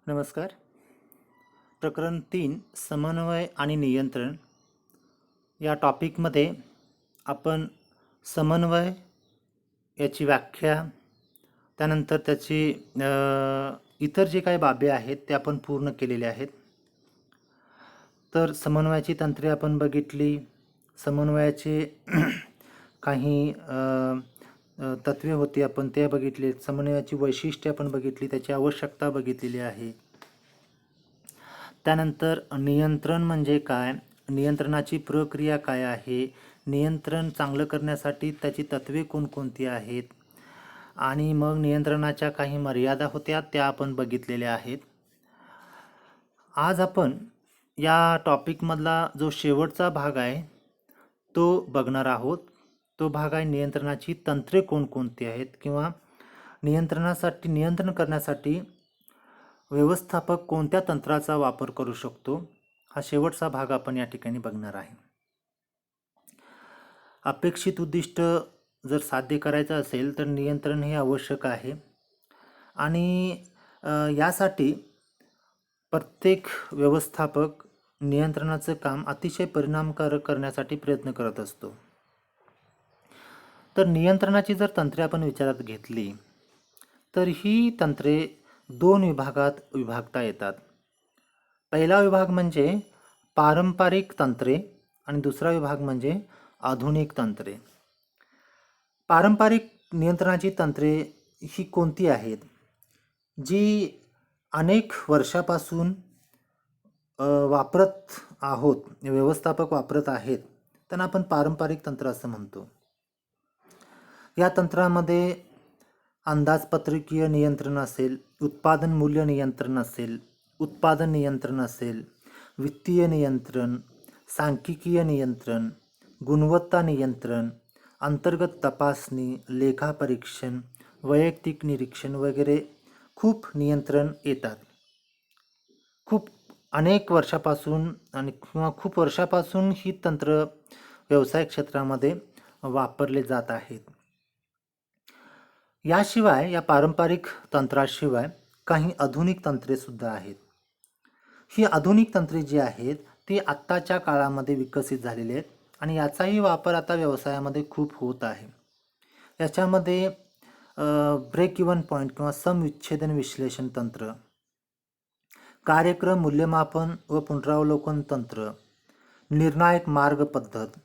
नमस्कार. प्रकरण 3 समन्वय आणि नियंत्रण या टॉपिकमध्ये आपण समन्वय याची व्याख्या, त्यानंतर त्याची इतर जे काही बाबी आहेत ते आपण पूर्ण केलेले आहेत. तर समन्वयाची तंत्रे आपण बघितली, समन्वयाचे काही तत्वे होती आपण ते बघितले, समन्वयाची वैशिष्ट्ये आपण बघितली, त्याची आवश्यकता बघितलेली आहे. त्यानंतर नियंत्रण म्हणजे काय, नियंत्रणाची प्रक्रिया काय आहे, नियंत्रण चांगलं करण्यासाठी त्याची तत्वे कोणकोणती आहेत, आणि मग नियंत्रणाच्या काही मर्यादा होत्या त्या आपण बघितलेल्या आहेत. आज आपण या टॉपिकमधला जो शेवटचा भाग आहे तो बघणार आहोत. तो भाग आहे नियंत्रणाची तंत्रे कोणकोणती आहेत किंवा नियंत्रण करण्यासाठी व्यवस्थापक कोणत्या तंत्राचा वापर करू शकतो, हा शेवटचा भाग आपण या ठिकाणी बघणार आहे. अपेक्षित उद्दिष्ट जर साध्य करायचं असेल तर नियंत्रण हे आवश्यक आहे आणि यासाठी प्रत्येक व्यवस्थापक नियंत्रणाचं काम अतिशय परिणामकारक करण्यासाठी प्रयत्न करत असतो. तर नियंत्रणाची जर तंत्रे आपण विचारात घेतली तर ही तंत्रे दोन विभागात विभागता येतात. पहिला विभाग म्हणजे पारंपरिक तंत्रे आणि दुसरा विभाग म्हणजे आधुनिक तंत्रे. पारंपरिक नियंत्रणाची तंत्रे ही कोणती आहेत, जी अनेक वर्षापासून वापरत आहोत, व्यवस्थापक वापरत आहेत, त्यांना आपण पारंपरिक तंत्र असं म्हणतो. या तंत्रामध्ये अंदाजपत्रकीय नियंत्रण असेल, उत्पादन मूल्य नियंत्रण असेल, उत्पादन नियंत्रण असेल, वित्तीय नियंत्रण, सांख्यिकीय नियंत्रण, गुणवत्ता नियंत्रण, अंतर्गत तपासणी, लेखापरीक्षण, वैयक्तिक निरीक्षण वगैरे खूप नियंत्रण येतात. खूप अनेक वर्षापासून आणि किंवा खूप वर्षापासून ही तंत्र व्यवसाय क्षेत्रामध्ये वापरले जात आहेत. याशिवाय या पारंपरिक तंत्राशिवाय काही आधुनिक तंत्रे सुद्धा आहेत. ही आधुनिक तंत्रे जी आहेत ती आत्ताच्या काळामध्ये विकसित झालेली आहेत आणि याचाही वापर आता व्यवसायामध्ये खूप होत आहे. याच्यामध्ये ब्रेक इव्हन पॉईंट किंवा समविच्छेदन विश्लेषण तंत्र, कार्यक्रम मूल्यमापन व पुनरावलोकन तंत्र, निर्णायक मार्ग पद्धत,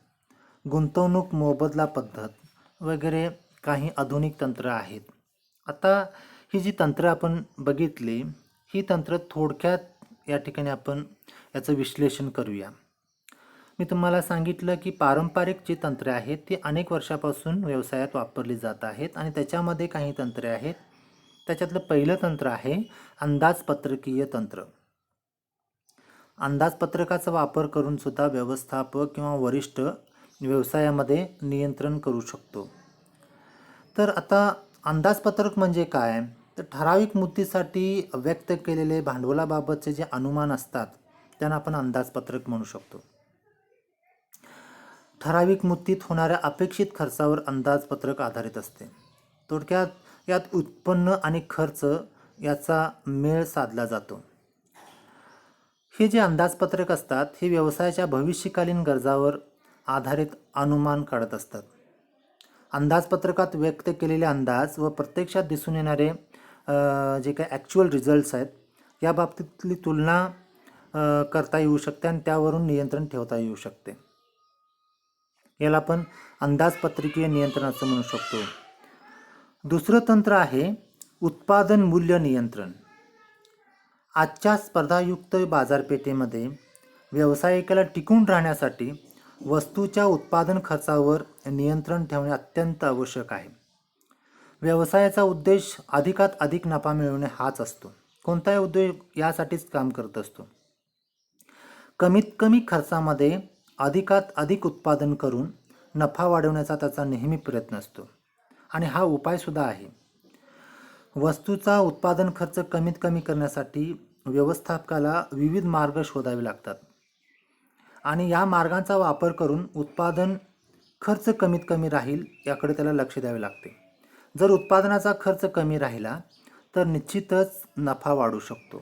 गुंतवणूक मोबदला पद्धत वगैरे काही आधुनिक तंत्र आहेत. आता ही जी तंत्र आपण बघितली, ही तंत्र थोडक्यात या ठिकाणी आपण याचं विश्लेषण करूया. मी तुम्हाला सांगितलं की पारंपरिक जी तंत्रे आहेत ती अनेक वर्षापासून व्यवसायात वापरली जात आहेत आणि त्याच्यामध्ये काही तंत्रे आहेत. त्याच्यातलं पहिलं तंत्र आहे अंदाजपत्रकीय तंत्र. अंदाजपत्रकाचा वापर करून सुद्धा व्यवस्थापक किंवा वरिष्ठ व्यवसायामध्ये नियंत्रण करू शकतो. तर आता अंदाजपत्रक म्हणजे काय, तर ठराविक मुदतीसाठी व्यक्त केलेले भांडवलाबाबतचे जे अनुमान असतात त्यांना आपण अंदाजपत्रक म्हणू शकतो. ठराविक मुदतीत होणाऱ्या अपेक्षित खर्चावर अंदाजपत्रक आधारित असते. थोडक्यात यात उत्पन्न आणि खर्च याचा मेळ साधला जातो. हे जे अंदाजपत्रक असतात हे व्यवसायाच्या भविष्यकालीन गरजावर आधारित अनुमान काढत असतात. अंदाजपत्रकात व्यक्त केलेले अंदाज व प्रत्यक्षात दिसून येणारे जे काही ॲक्च्युअल रिझल्ट्स आहेत या बाबतीतली तुलना करता येऊ शकते आणि त्यावरून नियंत्रण ठेवता येऊ शकते. याला आपण अंदाजपत्रकीय नियंत्रण असं म्हणू शकतो. दुसरं तंत्र आहे उत्पादन मूल्य नियंत्रण. आजच्या स्पर्धायुक्त बाजारपेठेमध्ये व्यावसायिकाला टिकून राहण्यासाठी वस्तूच्या उत्पादन खर्चावर नियंत्रण ठेवणे अत्यंत आवश्यक आहे. व्यवसायाचा उद्देश अधिकात अधिक नफा मिळवणे हाच असतो. कोणताही उद्योग यासाठीच काम करत असतो. कमीत कमी खर्चामध्ये अधिकात अधिक उत्पादन करून नफा वाढवण्याचा त्याचा नेहमी प्रयत्न असतो आणि हा उपायसुद्धा आहे. वस्तूचा उत्पादन खर्च कमीत कमी करण्यासाठी व्यवस्थापकाला विविध मार्ग शोधावे लागतात आणि या मार्गांचा वापर करून उत्पादन खर्च कमीत कमी राहील याकडे त्याला लक्ष द्यावे लागते. जर उत्पादनाचा खर्च कमी राहिला तर निश्चितच नफा वाढू शकतो.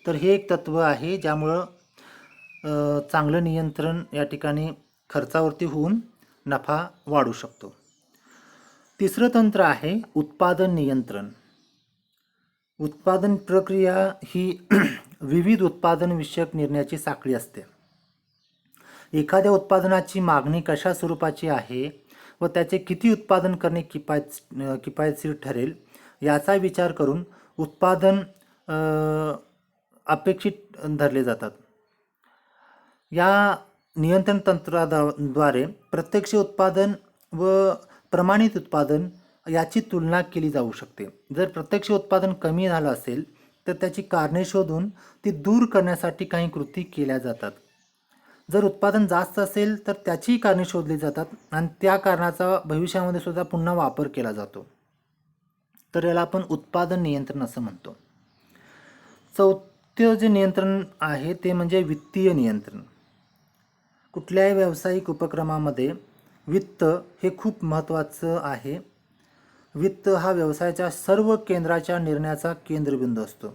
तर हे एक तत्त्व आहे ज्यामुळं चांगलं नियंत्रण या ठिकाणी खर्चावरती होऊन नफा वाढू शकतो. तिसरं तंत्र आहे उत्पादन नियंत्रण. उत्पादन प्रक्रिया ही विविध उत्पादन विषयक निर्णयाची साखळी असते. एखाद्या उत्पादनाची मागणी कशा स्वरूपाची आहे व त्याचे किती उत्पादन करणे किफायतशीर ठरेल याचा विचार करून उत्पादन अपेक्षित धरले जातात. या नियंत्रण तंत्राद्वारे प्रत्यक्ष उत्पादन व प्रमाणित उत्पादन याची तुलना केली जाऊ शकते. जर प्रत्यक्ष उत्पादन कमी झालं असेल तर त्याची कारणे शोधून ती दूर करण्यासाठी काही कृती केल्या जातात. जर उत्पादन जास्त असेल तर त्याचीही कारणे शोधली जातात आणि त्या कारणाचा भविष्यामध्ये सुद्धा पुन्हा वापर केला जातो. तर याला आपण उत्पादन नियंत्रण असं म्हणतो. चौथं जे नियंत्रण आहे ते म्हणजे वित्तीय नियंत्रण. कुठल्याही व्यावसायिक उपक्रमामध्ये वित्त हे खूप महत्त्वाचं आहे. वित्त हा व्यवसायाच्या सर्व केंद्राच्या निर्णयाचा केंद्रबिंदू असतो.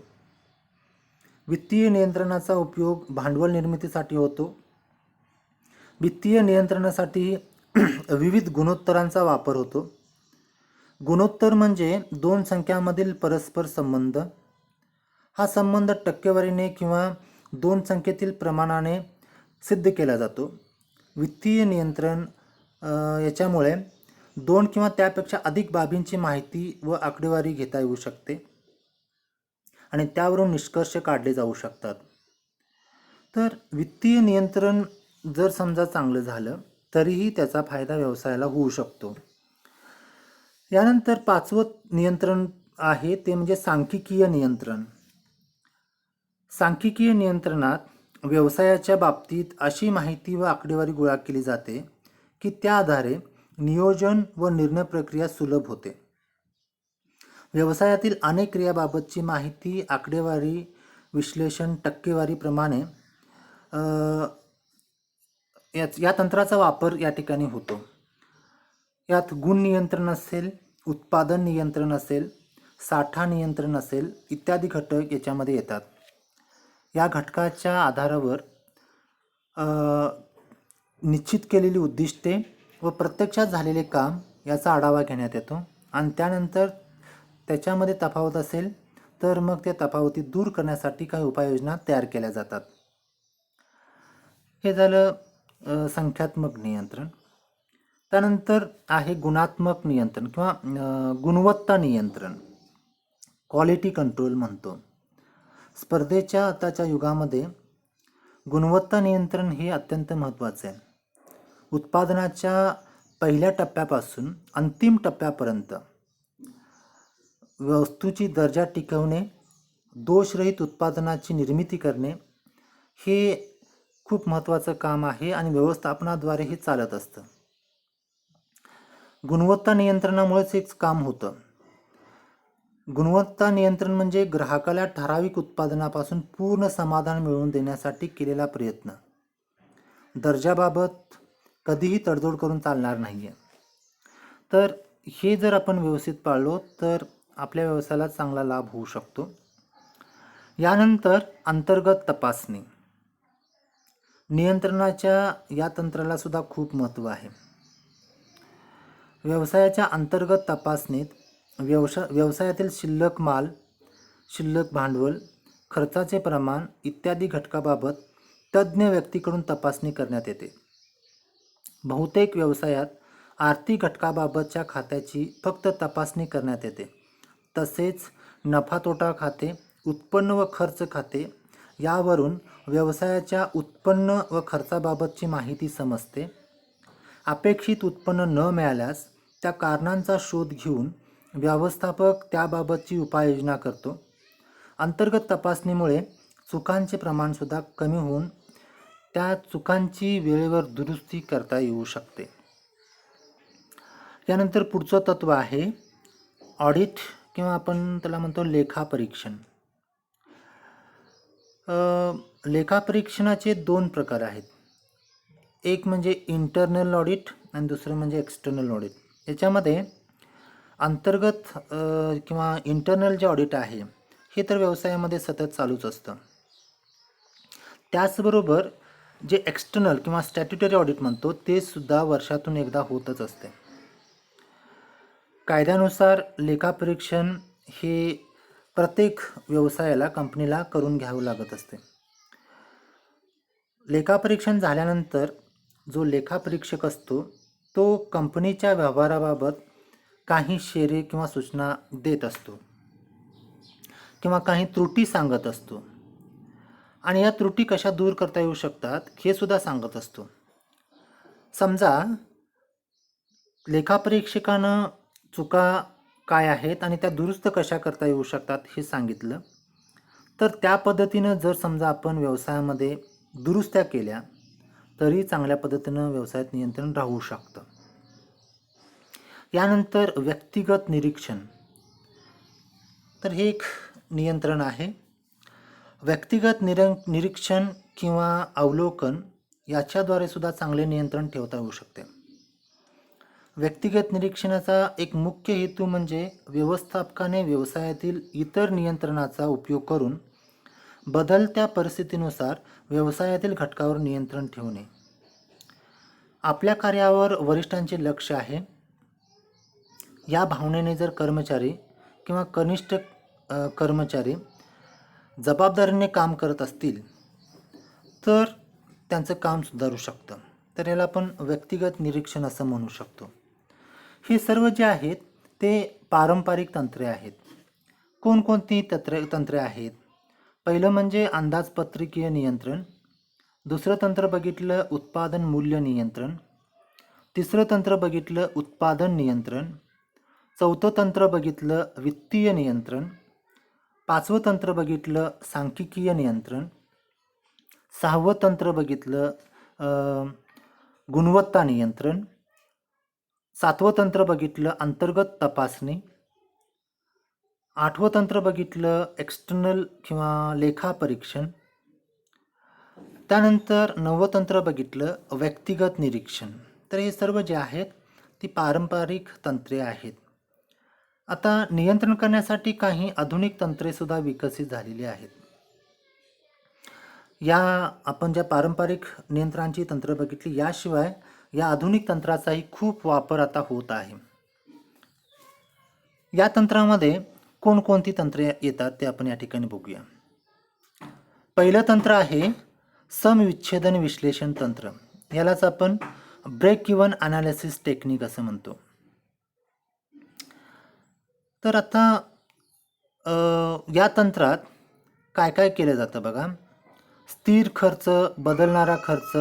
वित्तीय नियंत्रणाचा उपयोग भांडवल निर्मितीसाठी होतो. वित्तीय नियंत्रणासाठी विविध गुणोत्तरांचा वापर होतो. गुणोत्तर म्हणजे दोन संख्यांमधील परस्पर संबंध. हा संबंध टक्केवारीने किंवा दोन संख्येतील प्रमाणाने सिद्ध केला जातो. वित्तीय नियंत्रण याच्यामुळे दोन किंवा त्यापेक्षा अधिक बाबींची माहिती व आकडेवारी घेता येऊ शकते आणि त्यावरून निष्कर्ष काढले जाऊ शकतात. तर वित्तीय नियंत्रण जर समजा चांगलं झालं तरीही त्याचा फायदा व्यवसायाला होऊ शकतो. यानंतर पाचवं नियंत्रण आहे ते म्हणजे सांख्यिकीय नियंत्रण. सांख्यिकीय नियंत्रणात व्यवसायाच्या बाबतीत अशी माहिती व आकडेवारी गोळा केली जाते की त्या आधारे नियोजन व निर्णय प्रक्रिया सुलभ होते. व्यवसायातील अनेक क्रियाबाबतची माहिती आकडेवारी विश्लेषण टक्केवारीप्रमाणे या तंत्राचा वापर या ठिकाणी होतो. यात गुण नियंत्रण असेल, उत्पादन नियंत्रण असेल, साठा नियंत्रण असेल इत्यादी घटक याच्यामध्ये येतात. या घटकाच्या आधारावर निश्चित केलेली उद्दिष्टे व प्रत्यक्षात झालेले काम याचा आढावा घेण्यात येतो आणि त्यानंतर त्याच्यामध्ये तफावत असेल तर मग त्या तफावती दूर करण्यासाठी काही उपाययोजना तयार केल्या जातात. हे झालं संख्यात्मक नियंत्रण. त्यानंतर आहे गुणात्मक नियंत्रण किंवा गुणवत्ता नियंत्रण, क्वालिटी कंट्रोल म्हणतो. स्पर्धेच्या आताच्या युगामध्ये गुणवत्ता नियंत्रण हे अत्यंत महत्त्वाचे आहे. उत्पादनाच्या पहिल्या टप्प्यापासून अंतिम टप्प्यापर्यंत वस्तूची दर्जा टिकवणे, दोषरहित उत्पादनाची निर्मिती करणे हे खूप महत्त्वाचं काम आहे आणि व्यवस्थापनाद्वारे हे चालत असतं. गुणवत्ता नियंत्रणामुळेच एक काम होतं. गुणवत्ता नियंत्रण म्हणजे ग्राहकाला ठराविक उत्पादनापासून पूर्ण समाधान मिळवून देण्यासाठी केलेला प्रयत्न. दर्जाबाबत कधीही तडजोड करून चालणार नाही आहे. तर हे जर आपण व्यवस्थित पाळलो तर आपल्या व्यवसायाला चांगला लाभ होऊ शकतो. यानंतर अंतर्गत तपासणी. नियंत्रणाच्या या तंत्राला सुद्धा खूप महत्त्व आहे. व्यवसायाच्या अंतर्गत तपासणीत व्यवसायातील शिल्लक माल, शिल्लक भांडवल, खर्चाचे प्रमाण इत्यादी घटकाबाबत तज्ज्ञ व्यक्तीकडून तपासणी करण्यात येते. बहुतेक व्यवसायात आर्थिक घटकाबाबतच्या खात्याची फक्त तपासणी करण्यात येते. तसेच नफा तोटा खाते, उत्पन्न व खर्च खाते यावरून व्यवसायाच्या उत्पन्न व खर्चाबाबतची माहिती समजते. अपेक्षित उत्पन्न न मिळाल्यास त्या कारणांचा शोध घेऊन व्यवस्थापक त्याबाबतची उपाययोजना करतो. अंतर्गत तपासणीमुळे चुकांचे प्रमाणसुद्धा कमी होऊन त्या चुकांची वेळेवर दुरुस्ती करता येऊ शकते. यानंतर पुढचं तत्त्व आहे ऑडिट किंवा आपण त्याला म्हणतो लेखापरीक्षण. लेखापरीक्षणाचे दोन प्रकार आहेत. एक म्हणजे इंटरनल ऑडिट आणि दुसरं म्हणजे एक्सटर्नल ऑडिट. याच्यामध्ये अंतर्गत किंवा इंटरनल जे ऑडिट आहे हे तर व्यवसायामध्ये सतत चालूच असतं. त्याचबरोबर जे एक्सटर्नल किंवा स्टॅट्युटरी ऑडिट म्हणतो ते सुद्धा वर्षातून एकदा होतच असते. कायद्यानुसार लेखापरीक्षण हे प्रत्येक व्यवसायाला कंपनीला करून घ्यावं लागत असते. लेखापरीक्षण झाल्यानंतर जो लेखापरीक्षक असतो तो कंपनीच्या व्यवहाराबाबत काही शेरे किंवा सूचना देत असतो किंवा काही त्रुटी सांगत असतो आणि या त्रुटी कशा दूर करता येऊ शकतात हे सुद्धा सांगत असतो. समजा लेखापरीक्षकानं चुका काय आहेत आणि त्या दुरुस्त कशा करता येऊ शकतात हे सांगितलं, तर त्या पद्धतीनं जर समजा आपण व्यवसायामध्ये दुरुस्त्या केल्या तरी चांगल्या पद्धतीनं व्यवसायात नियंत्रण राहू शकतं. यानंतर व्यक्तिगत निरीक्षण, तर हे एक नियंत्रण आहे. व्यक्तिगत निरीक्षण किंवा अवलोकन याच्याद्वारे सुद्धा चांगले नियंत्रण ठेवता येऊ शकते. व्यक्तिगत निरीक्षणाचा एक मुख्य हेतू म्हणजे व्यवस्थापकाने व्यवसायातील इतर नियंत्रणाचा उपयोग करून बदलत्या परिस्थितीनुसार व्यवसायातील घटकावर नियंत्रण ठेवणे. आपल्या कार्यावर वरिष्ठांचे लक्ष आहे या भावनेने जर कर्मचारी किंवा कनिष्ठ कर्मचारी जबाबदारीने काम करत असतील तर त्यांचं काम सुधारू शकतं. तर याला आपण व्यक्तिगत निरीक्षण असं म्हणू शकतो. हे सर्व जे आहेत ते पारंपरिक तंत्रे आहेत. कोणकोणती तंत्रे आहेत? पहिलं म्हणजे अंदाजपत्रकीय नियंत्रण. दुसरं तंत्र बघितलं उत्पादन मूल्य नियंत्रण. तिसरं तंत्र बघितलं उत्पादन नियंत्रण. चौथं तंत्र बघितलं वित्तीय नियंत्रण. पाचवं तंत्र बघितलं सांख्यिकीय नियंत्रण. सहावं तंत्र बघितलं गुणवत्ता नियंत्रण. सातवं तंत्र बघितलं अंतर्गत तपासणी. आठवं तंत्र बघितलं एक्सटर्नल किंवा लेखा परीक्षण. त्यानंतर नववं तंत्र बघितलं व्यक्तिगत निरीक्षण. तर हे सर्व जे आहेत ती पारंपरिक तंत्रे आहेत. आता नियंत्रण करण्यासाठी काही आधुनिक तंत्रे सुद्धा विकसित झालेली आहेत. या आपण ज्या पारंपरिक नियंत्रणाची तंत्र बघितली याशिवाय या आधुनिक तंत्राचाही खूप वापर आता होत आहे. या तंत्रामध्ये कोणकोणती तंत्रे येतात ते आपण या ठिकाणी बघूया. पहिलं तंत्र आहे समविच्छेदन विश्लेषण तंत्र. यालाच आपण ब्रेक इव्हन अनालिसिस टेक्निक असं म्हणतो. तर आता या तंत्रात काय काय केलं जातं बघा. स्थिर खर्च, बदलणारा खर्च,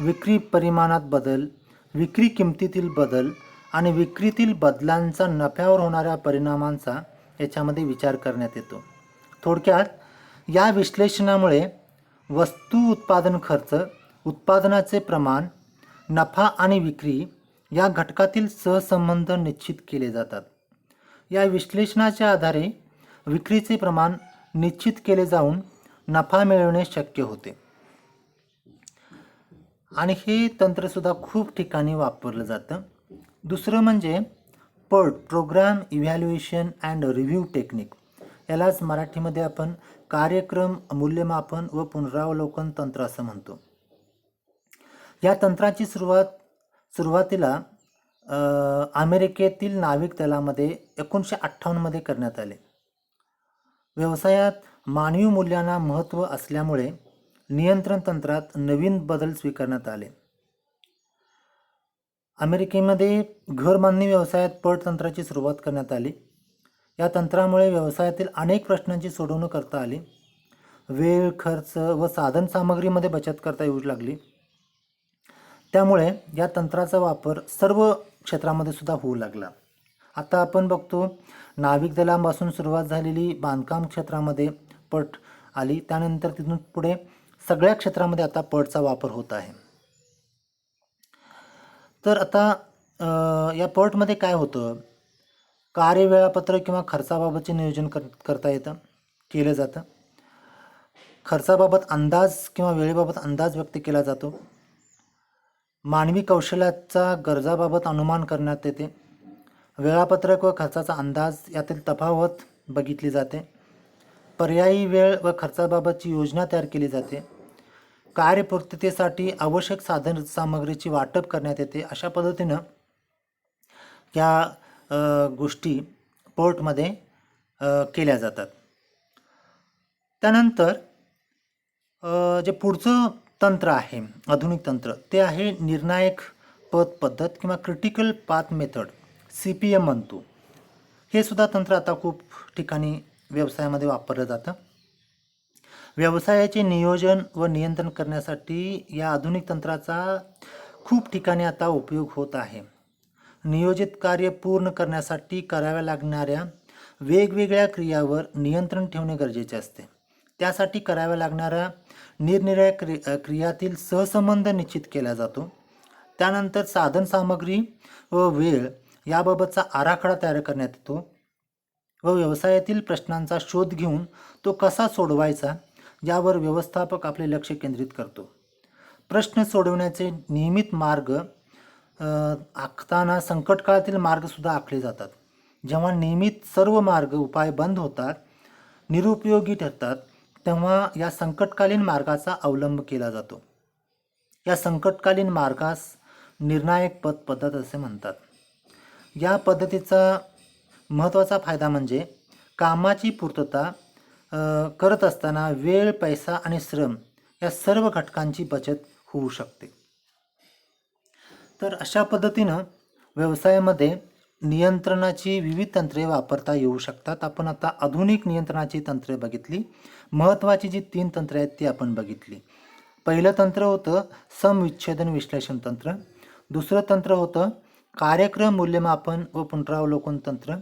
विक्री परिमाणात बदल, विक्री किमतीतील बदल आणि विक्रीतील बदलांचा नफ्यावर होणाऱ्या परिणामांचा याच्यामध्ये विचार करण्यात येतो. थोडक्यात या विश्लेषणामुळे वस्तू उत्पादन खर्च, उत्पादनाचे प्रमाण, नफा आणि विक्री या घटकातील सहसंबंध निश्चित केले जातात. या विश्लेषणाच्या आधारे विक्रीचे प्रमाण निश्चित केले जाऊन नफा मिळवणे शक्य होते. आणि हे तंत्रसुद्धा खूप ठिकाणी वापरलं जातं. दुसरं म्हणजे PERT, programme evaluation and review technique. यालाच मराठीमध्ये आपण कार्यक्रम मूल्यमापन व पुनरावलोकन तंत्र असं म्हणतो. या तंत्राची सुरुवातीला अमेरिकेतील नाविक दलामध्ये 1958 करण्यात आले. व्यवसायात मानवी मूल्यांना महत्त्व असल्यामुळे नियंत्रण तंत्रात नवीन बदल स्वीकारण्यात आले. अमेरिकेमध्ये घरबांधणी व्यवसायात PERT तंत्राची सुरुवात करण्यात आली. या तंत्रामुळे व्यवसायातील अनेक प्रश्नांची सोडवणूक करता आली. वेळ, खर्च व साधनसामग्रीमध्ये बचत करता येऊ लागली. त्यामुळे या तंत्राचा वापर सर्व क्षेत्रामध्ये सुद्धा होऊ लागला. आता आपण बघतो नाविक दलापासून सुरुवात झालेली बांधकाम क्षेत्रामध्ये PERT आली. त्यानंतर तिथून पुढे सगळ्या क्षेत्रामध्ये आता PERTचा वापर होत आहे. तर आता या PERTमध्ये काय होतं, कार्य वेळापत्रक किंवा खर्चाबाबतचे नियोजन करता केलं जातं. खर्चाबाबत अंदाज किंवा वेळेबाबत अंदाज व्यक्त केला जातो. मानवी कौशल्याचा गरजाबाबत अनुमान करण्यात येते. वेळापत्रक व खर्चाचा अंदाज यातील तफावत बघितली जाते. पर्यायी वेळ व खर्चाबाबतची योजना तयार केली जाते. कार्यपूर्ततेसाठी आवश्यक साधन सामग्रीची वाटप करण्यात येते. अशा पद्धतीनं त्या गोष्टी पोर्टमध्ये केल्या जातात. त्यानंतर जे पुढचं तंत्र आहे, आधुनिक तंत्र, ते आहे निर्णायक पथ पद्धत किंवा क्रिटिकल पाथ मेथड, CPM म्हणतो. हे सुद्धा तंत्र आता खूप ठिकाणी व्यवसायामध्ये वापरलं जातं. व्यवसायाचे नियोजन व नियंत्रण करण्यासाठी या आधुनिक तंत्राचा खूप ठिकाणी आता उपयोग होत आहे. नियोजित कार्य पूर्ण करण्यासाठी कराव्या लागणाऱ्या वेगवेगळ्या क्रियावर नियंत्रण ठेवणे गरजेचे असते. त्यासाठी कराव्या लागणाऱ्या निरनिराळ्या क्रियातील सहसंबंध निश्चित केला जातो. त्यानंतर साधनसामग्री व वेळ याबाबतचा आराखडा तयार करण्यात येतो व व्यवसायातील प्रश्नांचा शोध घेऊन तो कसा सोडवायचा यावर व्यवस्थापक आपले लक्ष केंद्रित करतो. प्रश्न सोडवण्याचे नियमित मार्ग आखताना संकटकाळातील मार्गसुद्धा आखले जातात. जेव्हा नियमित सर्व मार्ग उपाय बंद होतात, निरुपयोगी ठरतात, तेव्हा या संकटकालीन मार्गाचा अवलंब केला जातो. या संकटकालीन मार्गास निर्णायक पथ पद्धत असे म्हणतात. या पद्धतीचा महत्त्वाचा फायदा म्हणजे कामाची पूर्तता करत असताना वेळ, पैसा आणि श्रम या सर्व घटकांची बचत होऊ शकते. तर अशा पद्धतीनं व्यवसायामध्ये नियंत्रणाची विविध तंत्रे वापरता येऊ शकतात. आपण आता आधुनिक नियंत्रणाची तंत्रे बघितली. महत्त्वाची जी 3 तंत्रे आहेत ती आपण बघितली. पहिलं तंत्र होतं समविच्छेदन विश्लेषण तंत्र. दुसरं तंत्र होतं कार्यक्रम मूल्यमापन व पुनरावलोकन तंत्र.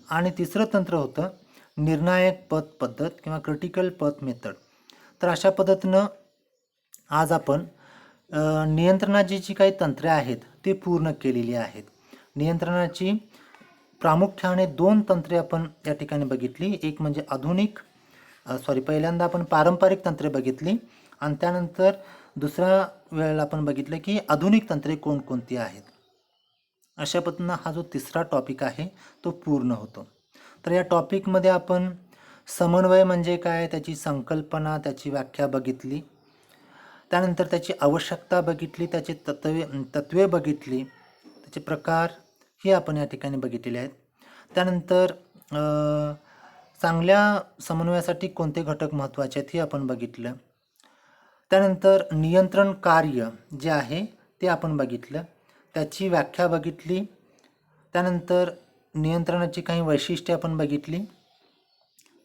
आणि तिसरं तंत्र होतं निर्णायक पथ पद्धत किंवा क्रिटिकल पथ मेथड. तर अशा पद्धतीनं आज आपण नियंत्रणाची जी काही तंत्रे आहेत ती पूर्ण केलेली आहेत. नियंत्रणाची प्रामुख्याने 2 तंत्रे आपण या ठिकाणी बघितली. एक म्हणजे पहिल्यांदा आपण पारंपरिक तंत्रे बघितली आणि त्यानंतर दुसऱ्या वेळेला आपण बघितलं की आधुनिक तंत्रे कोणकोणती आहेत. अशा पद्धतीनं हा जो तिसरा टॉपिक आहे तो पूर्ण होतो. तर या टॉपिकमध्ये आपण समन्वय म्हणजे काय, त्याची संकल्पना, त्याची व्याख्या बघितली. त्यानंतर त्याची आवश्यकता बघितली, त्याचे तत्वे बघितली, त्याचे प्रकार हे आपण या ठिकाणी बघितलेले आहेत. त्यानंतर चांगल्या समन्वयासाठी कोणते घटक महत्त्वाचे आहेत हे आपण बघितलं. त्यानंतर नियंत्रण कार्य जे आहे ते आपण बघितलं, त्याची व्याख्या बघितली. त्यानंतर नियंत्रणाची काही वैशिष्ट्ये आपण बघितली.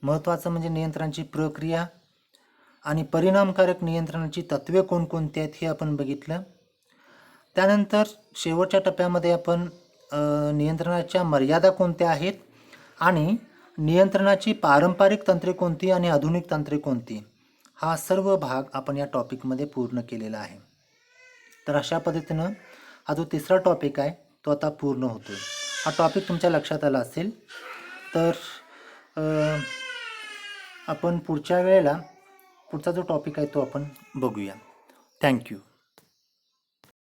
महत्त्वाचं म्हणजे नियंत्रणाची प्रक्रिया आणि परिणामकारक नियंत्रणाची तत्वे कोणकोणती आहेत हे आपण बघितलं. त्यानंतर शेवटच्या टप्प्यामध्ये आपण नियंत्रणाच्या मर्यादा कोणत्या आहेत आणि नियंत्रणाची पारंपरिक तंत्रे कोणती आणि आधुनिक तंत्रे कोणती, हा सर्व भाग आपण या टॉपिकमध्ये पूर्ण केलेला आहे. तर अशा पद्धतीनं हा जो तिसरा टॉपिक आहे तो आता पूर्ण होतोय. हा टॉपिक तुमच्या लक्षात आला असेल तर आपण पुढच्या वेळेला पुढचा जो टॉपिक आहे तो आपण बघूया. थँक्यू.